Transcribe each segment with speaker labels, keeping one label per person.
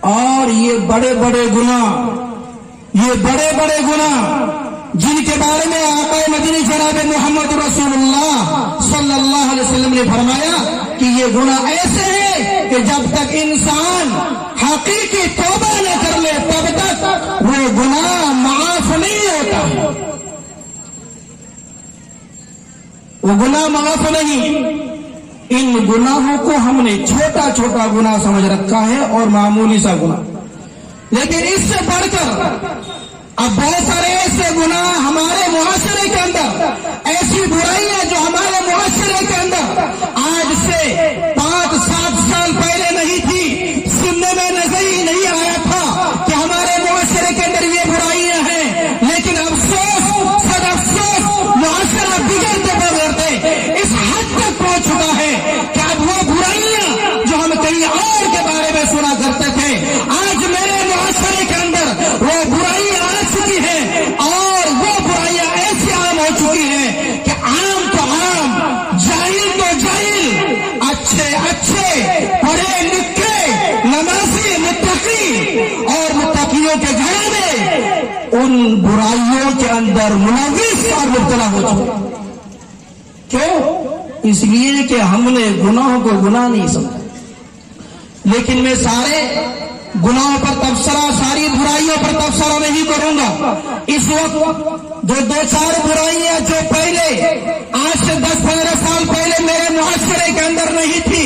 Speaker 1: اور یہ بڑے بڑے گناہ جن کے بارے میں آقا مدنی جناب محمد رسول اللہ صلی اللہ علیہ وسلم نے فرمایا کہ یہ گناہ ایسے ہیں کہ جب تک انسان حقیقی توبہ نہ کر لے تب تک وہ گناہ معاف نہیں ہوتا ہے، وہ گناہ معاف نہیں۔ ان گناہوں کو ہم نے چھوٹا چھوٹا گناہ سمجھ رکھا ہے اور معمولی سا گناہ، لیکن اس سے بڑھ کر اب بہت سارے ایسے گناہ ہمارے معاشرے کے اندر، ایسی برائیاں جو ہمارے معاشرے کے اندر آج سے 5-7 سال پہلے نہیں تھی، سننے میں نظر ہی نہیں آیا تھا کہ ہمارے معاشرے کے اندر یہ برائیاں ہیں، لیکن افسوس سد افسوس معاشرہ بگڑتے بگڑتے اس حد تک پہنچ چکا ہے کہ اب وہ برائیاں جو ہم کہیں اور کے بارے میں سنا کرتے تھے، آج میرے معاشرے کے اندر وہ برائیاں آ چکی ہیں، اور وہ برائیاں ایسی عام ہو چکی ہیں کہ عام تو عام، جاہل تو جاہل، اچھے پڑھے لکھے نمازی متقی اور متقیوں کے گھر میں ان برائیوں کے اندر ملوث اور مبتلا ہو چکے۔ کیوں؟ اس لیے کہ ہم نے گناہوں کو گناہ نہیں سمجھا۔ لیکن میں سارے گناہوں پر تبصرہ، ساری برائیوں پر تبصرہ نہیں کروں گا۔ اس وقت جو 2-4 برائیاں جو پہلے آج سے 10-15 سال پہلے میرے معاشرے کے اندر نہیں تھی،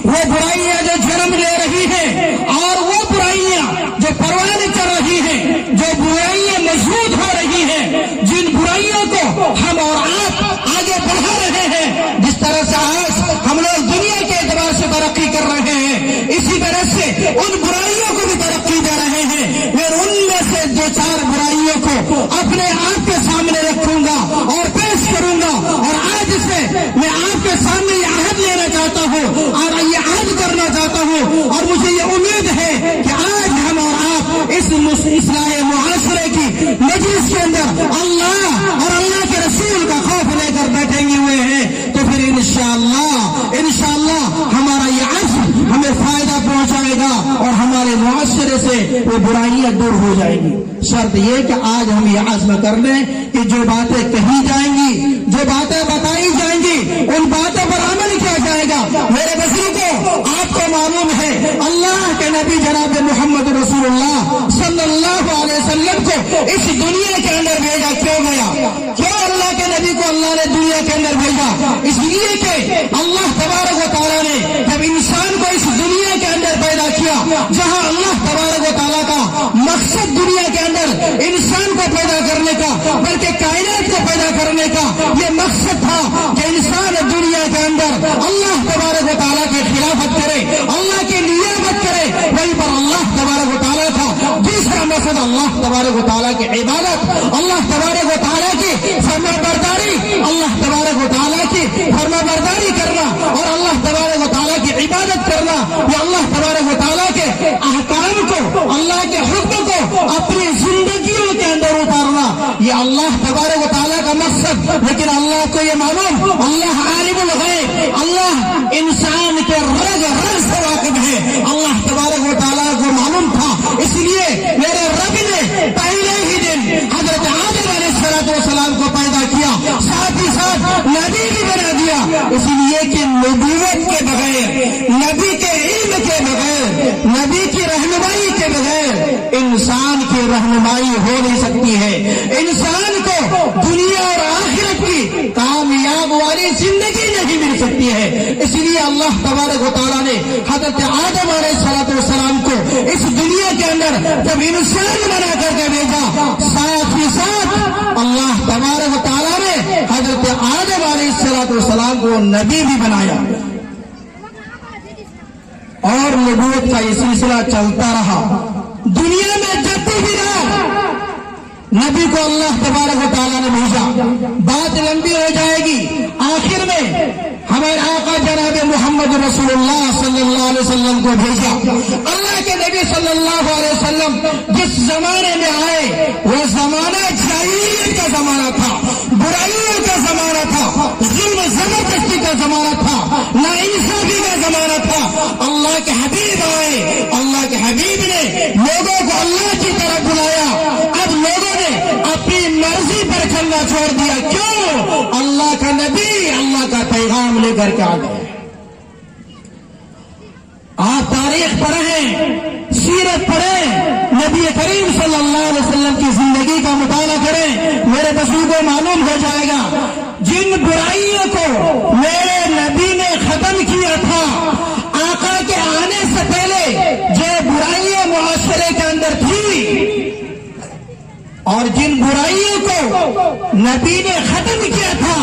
Speaker 1: وہ برائیاں جو جنم لے رہی ہیں، اور وہ برائیاں جو پروان چڑھ رہی ہیں، جو برائیاں مضبوط ہو رہی ہیں، جن برائیوں کو ہم اور آپ آگے بڑھا رہے ہیں، جس طرح سے آج ہم لوگ دنیا کے اعتبار سے ترقی کر رہے ہیں، اسی طرح سے ان برائیوں کو بھی ترقی دے رہے ہیں۔ میں ان میں سے 2-4 برائیوں کو اپنے آپ کے سامنے رکھوں گا اور پیش کروں گا، اور آج سے میں آپ کے سامنے یہ عہد لینا چاہتا ہوں اور یہ عہد کرنا چاہتا ہوں، اور مجھے یہ امید ہے کہ آج ہم اور آپ اس اصلاح معاشرے کی مجلس کے اندر اللہ اور اللہ کے رسول کا خوف لے کر بیٹھیں گے ہوئے ہیں، تو پھر انشاءاللہ ہمارا یہ عزم ہمیں فائدہ پہنچائے گا اور ہمارے معاشرے سے وہ برائیاں دور ہو جائیں گی۔ شرط یہ کہ آج ہم یہ عزم کر لیں کہ جو باتیں کہی جائیں گی، جو باتیں بتائی جائیں گی، ان باتوں پر عمل کیا جائے گا۔ میرے بزرگوں، آپ کو معلوم ہے اللہ کے نبی جناب محمد رسول اللہ صلی اللہ علیہ وسلم کو اس دنیا کے اندر بھیجا کیوں گیا؟ کیوں اللہ کے نبی کو اللہ نے دنیا کے اندر بھیجا؟ اس لیے کہ اللہ تبارک و تعالیٰ نے جب انسان کو اس دنیا کے اندر پیدا کیا، جہاں اللہ تبارک و تعالیٰ کا مقصد دنیا کے اندر انسان کو پیدا کرنے کا، بلکہ کائنات کو پیدا کرنے کا یہ مقصد تھا کہ انسان دنیا کے اندر اللہ تبارک و تعالیٰ کی خلافت کرے، اللہ کی نیابت کرے، وہیں پر اللہ تبارک و تعالیٰ تھا۔ دوسرا مقصد اللہ تبارک و تعالیٰ کی عبادت، اللہ تبارک و تعالیٰ کی فرما برداری، اللہ تبارک و تعالیٰ کی فرما برداری کرنا اور اللہ تبارک و تعالیٰ کی عبادت کرنا، یہ اللہ تبارک و تعالیٰ کے احکام کو، اللہ کے حکم کو اپنی زندگیوں کے اندر اتارنا، یہ اللہ تبارک و تعالیٰ کا مقصد۔ لیکن اللہ کو یہ معلوم، اللہ عالم الغیب، اللہ انسان کے رگ رگ سے واقف ہے، اللہ تبارک و تعالیٰ کو معلوم تھا، اس لیے میرے رب نے پہلے ہی دن حضرت آدم علیہ السلام کو پیدا کیا، ساتھ ہی ساتھ نبی بھی بنا دیا، اس لیے کہ نبوت کے بغیر، نبی کے علم کے بغیر، نبی کی رہنمائی کے بغیر انسان کی رہنمائی ہو نہیں سکتی ہے۔ انسان کو دنیا اور آخرت کی کامیاب والی زندگی نہیں مل سکتی ہے۔ اس لیے اللہ تبارک و تعالیٰ نے حضرت آدم علیہ السلام کو اس دنیا کے اندر جب انسان بنا کر کے بھیجا، ساتھ ہی ساتھ اللہ تبارک و تعالیٰ نے حضرت آدم علیہ السلام کو نبی بھی بنایا، اور نبوت کا یہ سلسلہ چلتا رہا۔ دنیا میں جب بھی رہا نبی کو اللہ تبارک و تعالیٰ نے بھیجا۔ بات لمبی ہو جائے گی، آخر میں ہمارے آقا جناب محمد رسول اللہ صلی اللہ علیہ وسلم کو بھیجا۔ اللہ کے نبی صلی اللہ علیہ وسلم جس زمانے میں آئے وہ زمانہ جاہلیت کا زمانہ تھا، برائیوں کا زمانہ تھا، ظلم زبردستی کا زمانہ تھا، ناانصافی کا زمانہ تھا۔ اللہ کے حبیب آئے، اللہ کے حبیب نے لوگوں کو اللہ کی طرف بلایا، اب لوگوں نے اپنی مرضی پر چلنا چھوڑ دیا. کیوں؟ اللہ کا نبی اللہ کا پیغام لے کر کے آ گئے. آپ تاریخ پڑھیں، سیرت پڑھیں، نبی کریم صلی اللہ علیہ وسلم کی زندگی کا مطالعہ کریں، میرے بزرگوں کو معلوم ہو جائے گا جن برائیوں کو میرے نبی نے ختم کیا تھا آقا کے آنے سے پہلے، جو برائیاں معاشرے کے اندر تھی اور جن برائیوں کو نبی نے ختم کیا تھا،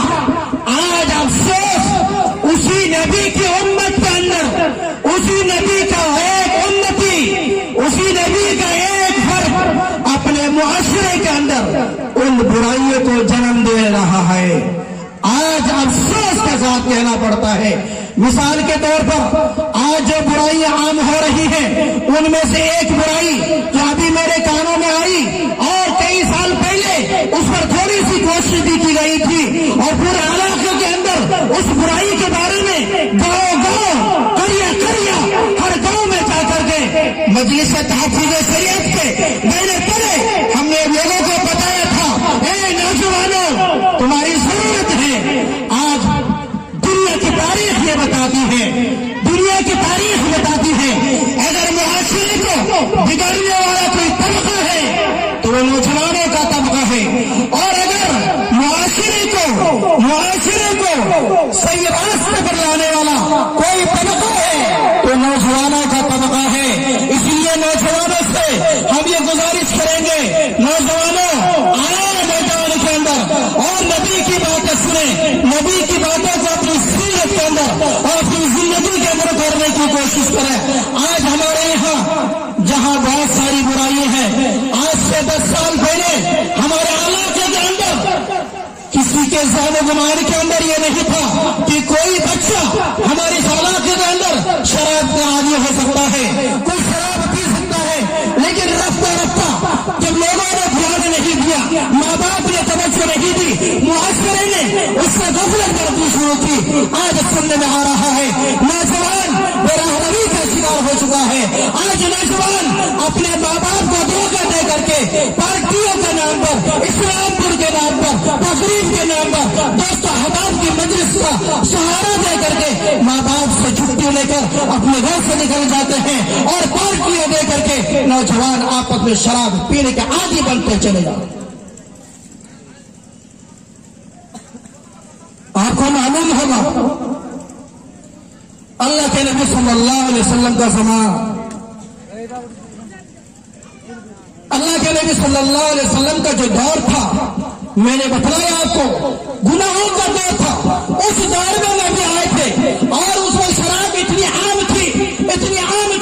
Speaker 1: آج افسوس اسی نبی کی امت کے اندر، اسی نبی کا ایک امتی، اسی نبی کا ایک فرد اپنے معاشرے کے اندر ان برائیوں کو جنم دے رہا ہے. آج افسوس کے ساتھ کہنا پڑتا ہے. مثال کے طور پر آج جو برائیاں عام ہو رہی ہیں ان میں سے ایک برائی جو ابھی میرے کانوں میں آئی اور کئی سال پہلے اس پر تھوڑی سی کوشش بھی کی گئی تھی اور پورے علاقے کے اندر اس برائی کے بارے میں گاؤں گاؤں کریا ہر گاؤں میں جا کر کے مجلس تحفظ شریعت کے میرے پڑے ہم نے لوگوں کو بتایا تھا، اے نوجوانوں تمہاری ضرورت ہے. آج دنیا کی تاریخ یہ بتاتی ہے، دنیا کی تاریخ بتاتی ہے اگر معاشرے کو بگڑنے والا کوئی طبقہ ہے تو وہ نوجوانوں کا طبقہ ہے، اور اگر معاشرے کو صحیح راستے پر لانے والا کوئی طبقہ ہے تو نوجوانوں کا طبقہ ہے. اس لیے نوجوانوں سے ہم یہ گزارش کریں گے، نوجوانوں آئے میدان کے اندر اور نبی کی باتیں سنیں، نبی کی باتوں کو اپنی سیرت کے اندر اور اپنی زندگی کے اندر کرنے کی کوشش کریں. آج ہمارے یہاں جہاں بہت ساری برائی ہیں، آج سے 10 سال پہلے ہمارے علاقے کے اندر کسی کے ذہن و گمان کے اندر یہ نہیں تھا کہ کوئی بچہ ہمارے علاقے کے اندر شراب کا عادی ہو سکتا ہے، کوئی شراب پی سکتا ہے. لیکن رفتہ رفتہ جب لوگوں نے دھیان نہیں دیا، ماں باپ نے توجہ نہیں دی، معاشرے نے اس سے غفلت کرنی شروع کی، آج سننے میں آ رہا ہے نوجوان براہروی کا شکار ہو چکا ہے. آج نوجوان اپنے ماں باپ کو دھوکہ دے کر کے پارٹیوں کے نام پر، اسلام پور کے نام پر، تقریب کے نام پر، دوست احباب کی مجلس کا سہارا دے کر کے ماں باپ سے چھٹی لے کر اپنے گھر سے نکل جاتے ہیں اور پارٹیاں دے کر کے نوجوان آپس میں شراب پینے کے عادی بنتے چلے جاتے. آپ کو معلوم ہوگا اللہ کے نبی صلی اللہ علیہ وسلم کا زمان، اللہ کے نبی صلی اللہ علیہ وسلم کا جو دور تھا، میں نے بتایا آپ کو گناہوں کا دور تھا. اس دور میں نبی آئے تھے اور اس میں شراب اتنی عام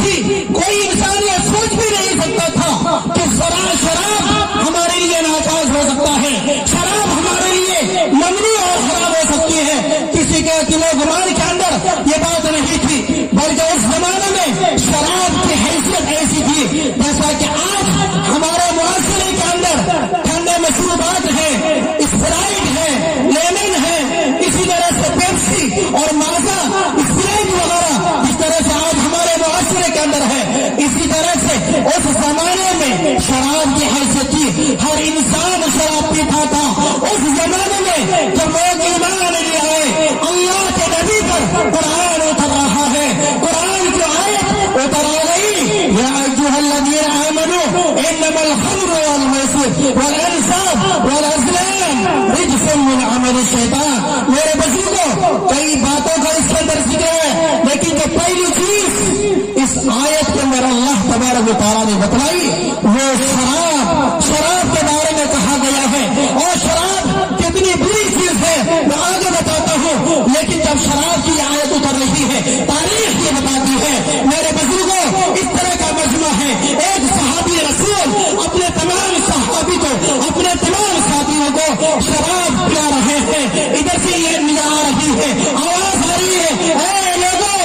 Speaker 1: تھی کوئی انسان یہ سوچ بھی نہیں سکتا تھا کہ شراب ہمارے لیے ناجائز ہو سکتا ہے، شراب ہمارے لیے ممنوع اور حرام ہو سکتی ہے. کسی کے دل و گمان کے اندر یہ بات نہیں تھی، بلکہ اس زمانے میں شراب کی حیثیت ایسی تھی جیسا کہ آج ہمارے معاشرے کے اندر ٹھنڈے مشروبات ہیں، اسپرائٹ ہے، لیمن ہے، اسی طرح سے پیپسی اور مازا اسپرائٹ وغیرہ اس طرح سے آج ہمارے معاشرے کے اندر ہے. اسی طرح سے اس زمانے میں شراب کی حیثیت تھی، ہر انسان شراب پیتا تھا. اس زمانے میں جب لوگ ایمان لے آئے، اللہ کے نبی پر قرآن اتر رہا ہے، قرآن کی آیت اتر آ گئی، یا ایھا الذین آمنوا انما الخمر والمیسر والانصاب والازلام رجس من عمل الشیطان. میرے بزرگوں کئی باتوں کا اس کے اندر ذکر ہے، لیکن جو پہلی چیز اس آیت کے اندر اللہ تبارک و تعالیٰ نے بتلائی وہ شراب کے بارے میں کہا گیا ہے. اور شراب کتنی بری چیز ہے میں آگے بتاتا ہوں، لیکن جب شراب کی آیت اتر رہی ہے تاریخ یہ بتاتی ہے میرے بزرگوں اس طرح کا مجمع ہے. ایک صحابی رسول اپنے تمام صحابی کو، اپنے تمام ساتھیوں کو شراب پلا رہے ہیں. ادھر سے یہ نظر آ رہی ہے، آواز آ رہی ہے، اے لوگوں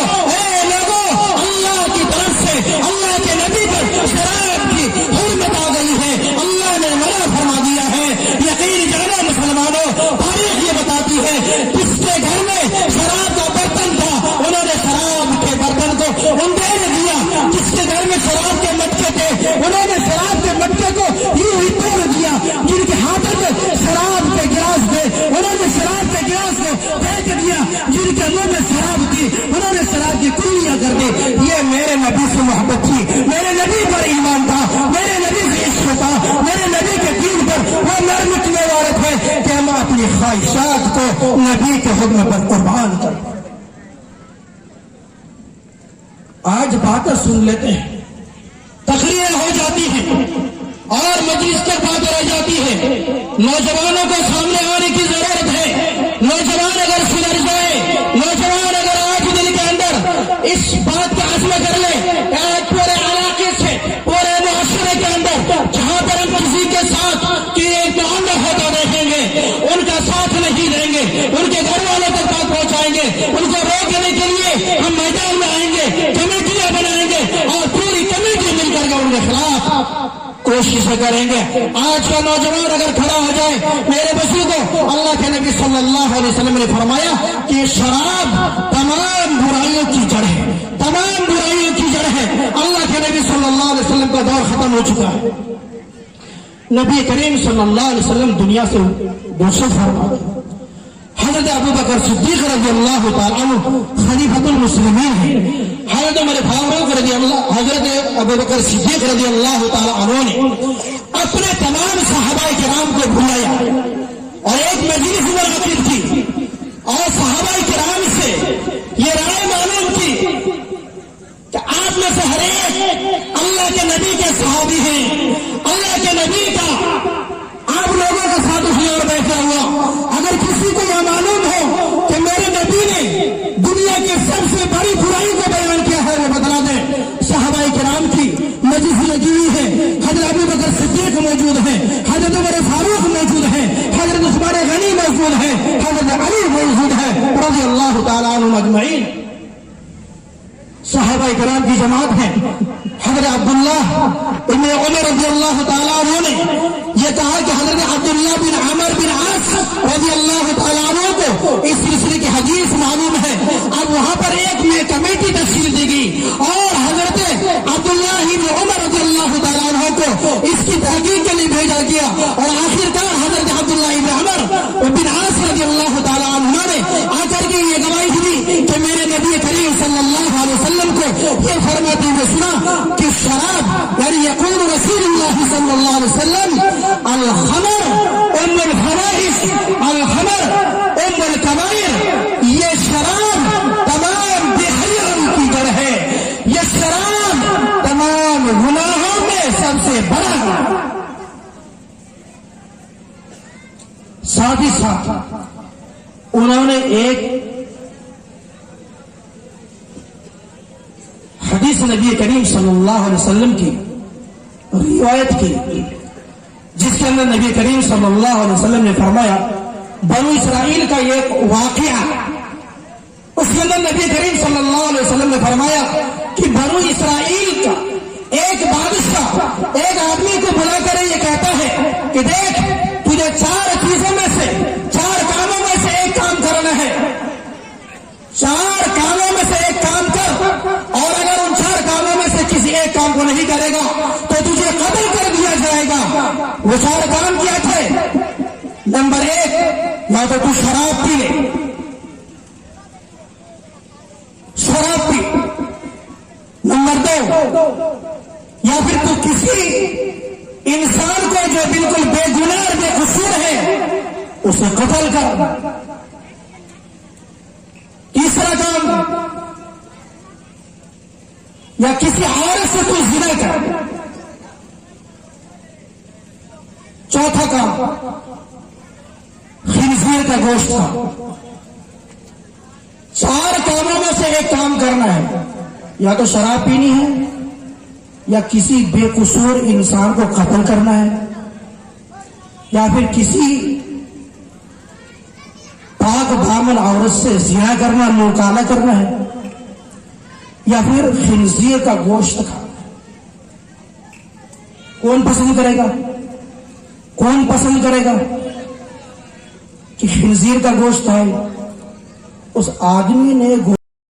Speaker 1: اللہ کی طرف سے اللہ کے نبی پر شراب کی حرمت آ گئی ہے. نبی کے حکم پر قربان کر دو۔ آج باتیں سن لیتے ہیں، تقریریں ہو جاتی ہیں اور مجلس تک باتیں رہ جاتی ہے۔ نوجوانوں کو سامنے آنے کی ضرورت ہے۔ نوجوان اگر سدھر جائے، نوجوان اگر آج دل کے اندر اس بات کا عزم کر لے کہ آج پورے علاقے سے، پورے معاشرے کے اندر جہاں پر ہم کسی کے ساتھ ایک معاملہ ہوتا دیکھیں گے، ان کا ساتھ نہیں دیں گے، ان کے گھر والوں تک بات پہنچائیں گے، ان کو روکنے کے لیے ہم میدان میں آئیں گے، کمیٹیاں بنائیں گے اور پوری کمیٹی مل کر کے ان کے خلاف کوششیں کریں گے۔ آج کا نوجوان اگر کھڑا ہو جائے، میرے بزرگوں، اللہ کے نبی صلی اللہ علیہ وسلم نے فرمایا کہ شراب تمام برائیوں کی جڑ ہے، تمام برائیوں کی جڑ ہے۔ اللہ کے نبی صلی اللہ علیہ وسلم کا دور ختم ہو چکا ہے۔ نبی کریم صلی اللہ علیہ وسلم دنیا سے رخصت فرما گئے۔ حضرت ابوبکر صدیق رضی اللہ تعالیٰ عنہ خلیفۃ المسلمین ہیں۔ حضرت عمر فاروق رضی اللہ، حضرت ابوبکر صدیق رضی اللہ تعالیٰ عنہ نے اپنے تمام صحابہ کرام کو بلایا اور ایک مجلس منعقد کی اور صحابہ کرام سے یہ رائے معلوم کی کہ آپ میں سے ہر ایک اللہ کے نبی کے صحابی ہیں، اللہ کے نبی کا آپ لوگوں کے ساتھ اٹھے اور بیٹھا ہوا، اگر کسی کو یہ معلوم ہو کہ میرے نبی نے دنیا کی سب سے بڑی برائی کو بیان کیا ہے، وہ بتلا دیں۔ صحابہ کرام کی مجلس لگی ہوئی ہے، حضرت ابوبکر صدیق موجود ہیں، حضرت عمر فاروق موجود ہیں، حضرت عثمان غنی موجود ہیں، حضرت علی موجود ہیں رضی اللہ تعالیٰ عنہم اجمعین۔ صحابہ کرام کی جماعت ہے۔ حضرت عبداللہ ابن عمر رضی اللہ تعالیٰ عنہ نے یہ کہا کہ حضرت عبداللہ بن عمر بن عاص رضی اللہ تعالیٰ عنہ کو اس سلسلے کی حدیث معلوم ہے۔ اب وہاں پر ایک میں کمیٹی تشکیل دی گئی اور حضرت عبداللہ بن عمر رضی اللہ تعالیٰ عنہ کو اس کی تحقیق کے لیے بھیجا گیا اور آخرکار حضرت عبداللہ بن عمر بن عاص رضی اللہ تعالیٰ عنہ نے آ کر کے یہ گواہی دی کہ میرے نبی کریم صلی اللہ علیہ وسلم کو یہ فرماتے ہوئے سنا کہ شراب، یعنی یقول رسول اللہ صلی اللہ علیہ وسلم الخمر ام الفواحش، الخمر ام الکبائر، یہ شراب تمام بے حیائی کی جڑ ہے، یہ شراب تمام گناہوں میں سب سے بڑا ہے۔ ساتھ ہی ساتھ انہوں نے ایک حدیث نبی کریم صلی اللہ علیہ وسلم کی روایت کی جس کے اندر نبی کریم صلی اللہ علیہ وسلم نے فرمایا، بنو اسرائیل کا ایک واقعہ، اس کے اندر نبی کریم صلی اللہ علیہ وسلم نے فرمایا کہ بنو اسرائیل کا ایک بادشاہ ایک آدمی کو بلا کر یہ کہتا ہے کہ دیکھ، تجھے 4 چیزوں میں سے، 4 کاموں میں سے ایک کام کرنا ہے، 4 کاموں میں سے ایک کام کر، اور اگر ان 4 کاموں میں سے کسی ایک کام کو نہیں کرے گا تو تجھے قتل کر دیا جائے گا۔ وہ 4 کام کیا تھے؟ نمبر 1، یا تو شراب پی لے، شراب پی۔ نمبر 2، یا پھر تو کسی انسان کو جو بالکل بے گناہ اور بے قصور ہے اسے قتل کر۔ تیسرا کام، یا کسی عورت سے تو زنا کر۔ چوتھا کام، خنزیر کا گوشت کھا۔ 4 کاموں میں سے ایک کام کرنا ہے، یا تو شراب پینی ہے، یا کسی بے قصور انسان کو قتل کرنا ہے، یا پھر کسی پاک دامن عورت سے زنا کرنا، مکالمہ کرنا ہے، یا پھر خنزیر کا گوشت کھانا۔ کون پسند کرے گا؟ کون پسند کرے گا کہ خنزیر کا گوشت کھائے؟ اس آدمی نے